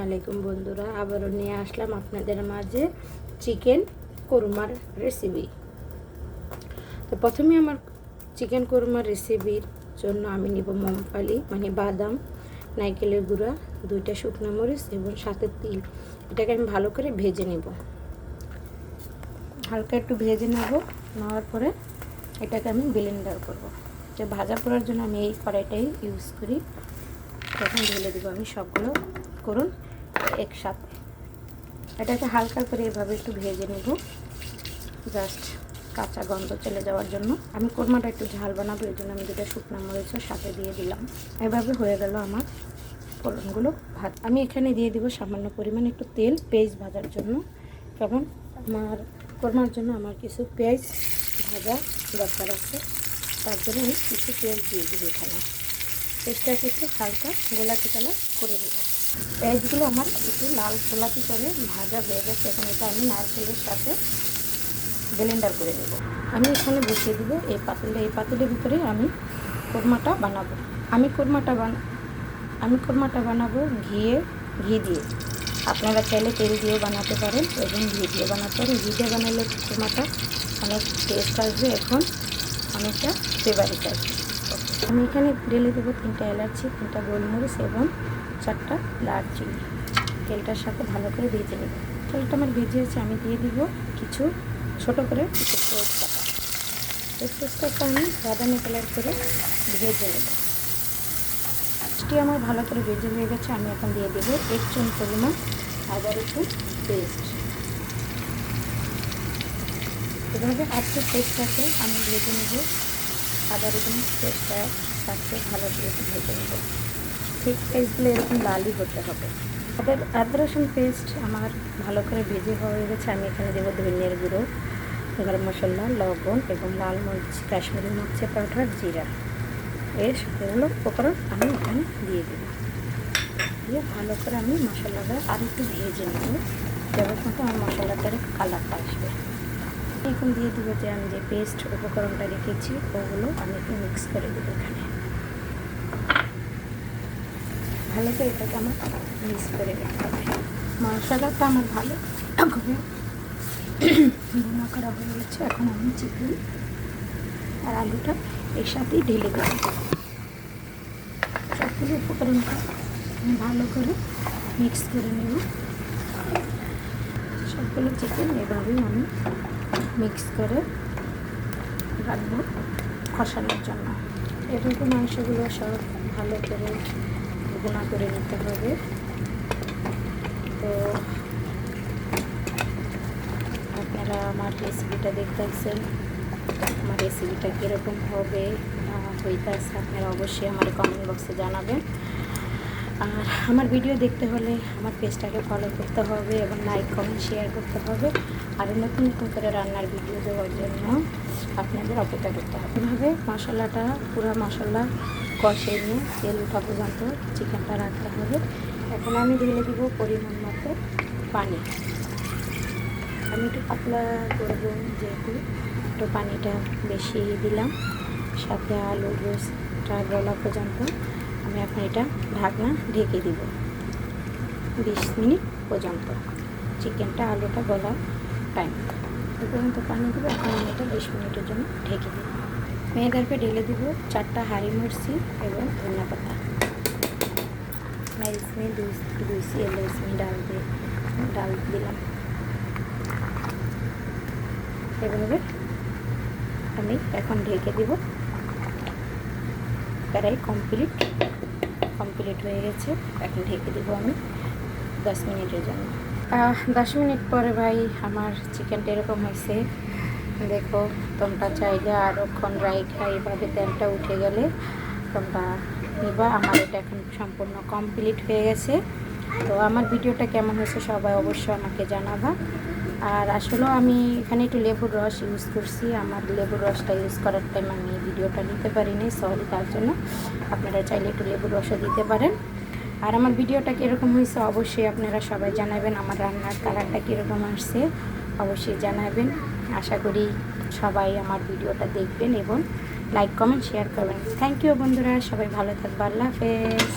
আলাইকুম বন্ধুরা, আবারও নিয়ে আসলাম আপনাদের মাঝে চিকেন কোরমার রেসিপি। তো প্রথমে আমার চিকেন কোরমার রেসিপির জন্য আমি নিব মুংফলি মানে বাদাম, নারকেলের গুঁড়া, 2টা শুকনো মরিচ এবং সাথে তিল। এটাকে আমি ভালো করে ভেজে নেব। হালকা একটু ভেজে নেওয়ার পরে এটাকে আমি ব্লেন্ডার করব। যে ভাজা পোড়ার জন্য আমি এই কড়াইটাই ইউজ করি। তখন ঢেলে দেবো আমি সবগুলো করুন একসাথে। এটাকে হালকা করে এভাবে একটু ভেজে নেব, জাস্ট কাঁচা গন্ধ চলে যাওয়ার জন্য। আমি কোরমাটা একটু ঝাল বানাবো, এই জন্য আমি 2টা শুকনো মরিচও সাথে দিয়ে দিলাম। এভাবে হয়ে গেল আমার ফোড়নগুলো ভাত। আমি এখানে দিয়ে দিব সামান্য পরিমাণ একটু তেল, পেঁয়াজ ভাজার জন্য। কারণ আমার কোরমার জন্য আমার কিছু পেঁয়াজ ভাজা দরকার আছে, তার জন্য আমি কিছু পেঁয়াজ দিয়ে দিব এখানে। পেঁয়াজটাকে একটু হালকা গোলাপি কালার করে দেবো। পেঁয়াজগুলো আমার একটু লাল গোলাপি করে ভাজা হয়ে গেছে। এখন এটা আমি নারকেলের সাথে ব্লেন্ডার করে নেব। আমি এখানে বসিয়ে দেবো এই পাতিলের ভিতরে আমি কোরমাটা বানাবো। আমি কোরমাটা বানাবো ঘি দিয়ে। আপনারা চাইলে তেল দিয়েও বানাতে পারেন এবং ঘি দিয়ে বানাতে পারেন। ঘি দিয়ে বানালে কোরমাটা অনেক টেস্ট আসবে, এখন অনেকটা ফেভারিট আসবে। আমি এখানে ঢেলে দেবো 3টা এলাচি, 3টা গোলমরিচ এবং 4টা দারচিনি। তেলটার সাথে ভালো করে ভেজে নেব। তেলটা আমার ভেজে আছে, আমি দিয়ে দিব কিছু ছোটো করে তেজপাতা। এই তেজপাতা আমি বাদামি কালার করে ভেজে নেব। এটি আমার ভালো করে ভেজে হয়ে গেছে। আমি এখন দিয়ে দেবো 1 চামচ পরিমাণ আদা রসুন পেস্ট। এভাবে আজকে পেস্টটাকে আমি ভেজে নেব। আদা রসুন পেস্টটা সাথে ভালো করে ভেজে নেব। ঠিক পেস্টগুলো এরকম লালই হতে হবে। আদা রসুন পেস্ট আমার ভালো করে ভেজে হয়ে গেছে। আমি এখানে দেবো ধনিয়ার গুঁড়ো, গরম মশলা, লবণ এবং লাল মরিচ, কাশ্মীরি মরিচের পাউডার, জিরা। এর এগুলো উপকরণ আমি এখানে দিয়ে দেব। দিয়ে ভালো করে আমি মশলাটা আর একটু ভেজে নেব, যাবার মতো আমার মশলাটার কালারটা আসবে। এখন দিয়ে দেবো যে আমি যে পেস্ট উপকরণটা রেখেছি ওগুলো আমি একটু মিক্স করে দেবো এখানে। ভালো করে এটাকে আমার মিক্স করে রাখতে হবে। মশলাটা আমার ভালো করে ভুনা করা হয়ে গেছে। এখন আমি চিকেন আর আলুটা এর সাথেই ঢেলে দেব। সবগুলো উপকরণটা আমি ভালো করে মিক্স করে নেব। সবগুলো চিকেন এভাবেই আমি মিক্স করে রাখবো কষানোর জন্য। এভাবে মাংসগুলো সব ভালো করে ভুনা করে নিতে হবে। তো আপনারা আমার রেসিপিটা দেখতেছেন, আমার রেসিপিটা কীরকম হবে হইতেছে আপনারা অবশ্যই আমার কমেন্ট বক্সে জানাবেন। আর আমার ভিডিও দেখতে হলে আমার পেজটাকে ফলো করতে হবে এবং লাইক কমেন্ট শেয়ার করতে হবে। আর নতুন নতুন করে রান্নার ভিডিও দেওয়ার জন্য আপনাদের অপেক্ষা করতে হবে। এভাবে মশলাটা পুরো মশলা কষিয়ে নিয়ে তেল ওঠা পর্যন্ত চিকেনটা রাখতে হবে। এখন আমি ঢেলে দিব পরিমাণ মতো পানি। আমি একটু পাতলা করবো যেহেতু, একটু পানিটা বেশি দিলাম। সাথে আলু রোস্টটা গলা পর্যন্ত আমি এখন এটা ঢাকনা ঢেকে দিব 20 মিনিট পর্যন্ত। চিকেনটা আলুটা গলা টাইম এ পর্যন্ত পানি দেবো। এখন আমি এটা 20 মিনিটের জন্য ঢেকে দেবো। মেয়েদেরকে ঢেলে দিব 4টা হাঁড়ি মির্চি এবং ধনিয়া পাতা। मैं इसमें दूसरी येलो इसमें डाल দিলাম। এভাবে আমি এখন ঢেকে দিব। কড়াই কমপ্লিট হয়ে গেছে। এখন ঢেকে দেবো আমি 10 মিনিটের জন্য। 10 মিনিট পরে ভাই আমার চিকেনটা এরকম হয়েছে। দেখো, তোমরা চাইলে আরোক্ষণ রাইখা এইভাবে তেলটা উঠে গেলে তোমরা নিবা। আমার এটা এখন সম্পূর্ণ কমপ্লিট হয়ে গেছে। তো আমার ভিডিওটা কেমন হয়েছে সবাই অবশ্যই আমাকে জানাবা। আর আসলেও আমি এখানে একটু লেবুর রস ইউজ করছি। আমার লেবুর রসটা ইউজ করার টাইম আমি ভিডিওটা নিতে পারিনি, সরি। তার জন্য আপনারা চাইলে একটু লেবুর রসও দিতে পারেন। আর আমার ভিডিওটা কীরকম হয়েছে অবশ্যই আপনারা সবাই জানাবেন। আমার রান্নার কালারটা কীরকম আসছে অবশ্যই জানাবেন। আশা করি সবাই আমার ভিডিওটা দেখবেন এবং লাইক কমেন্ট শেয়ার করবেন। থ্যাংক ইউ বন্ধুরা, সবাই ভালো থাকবেন। আল্লাহ হাফেজ।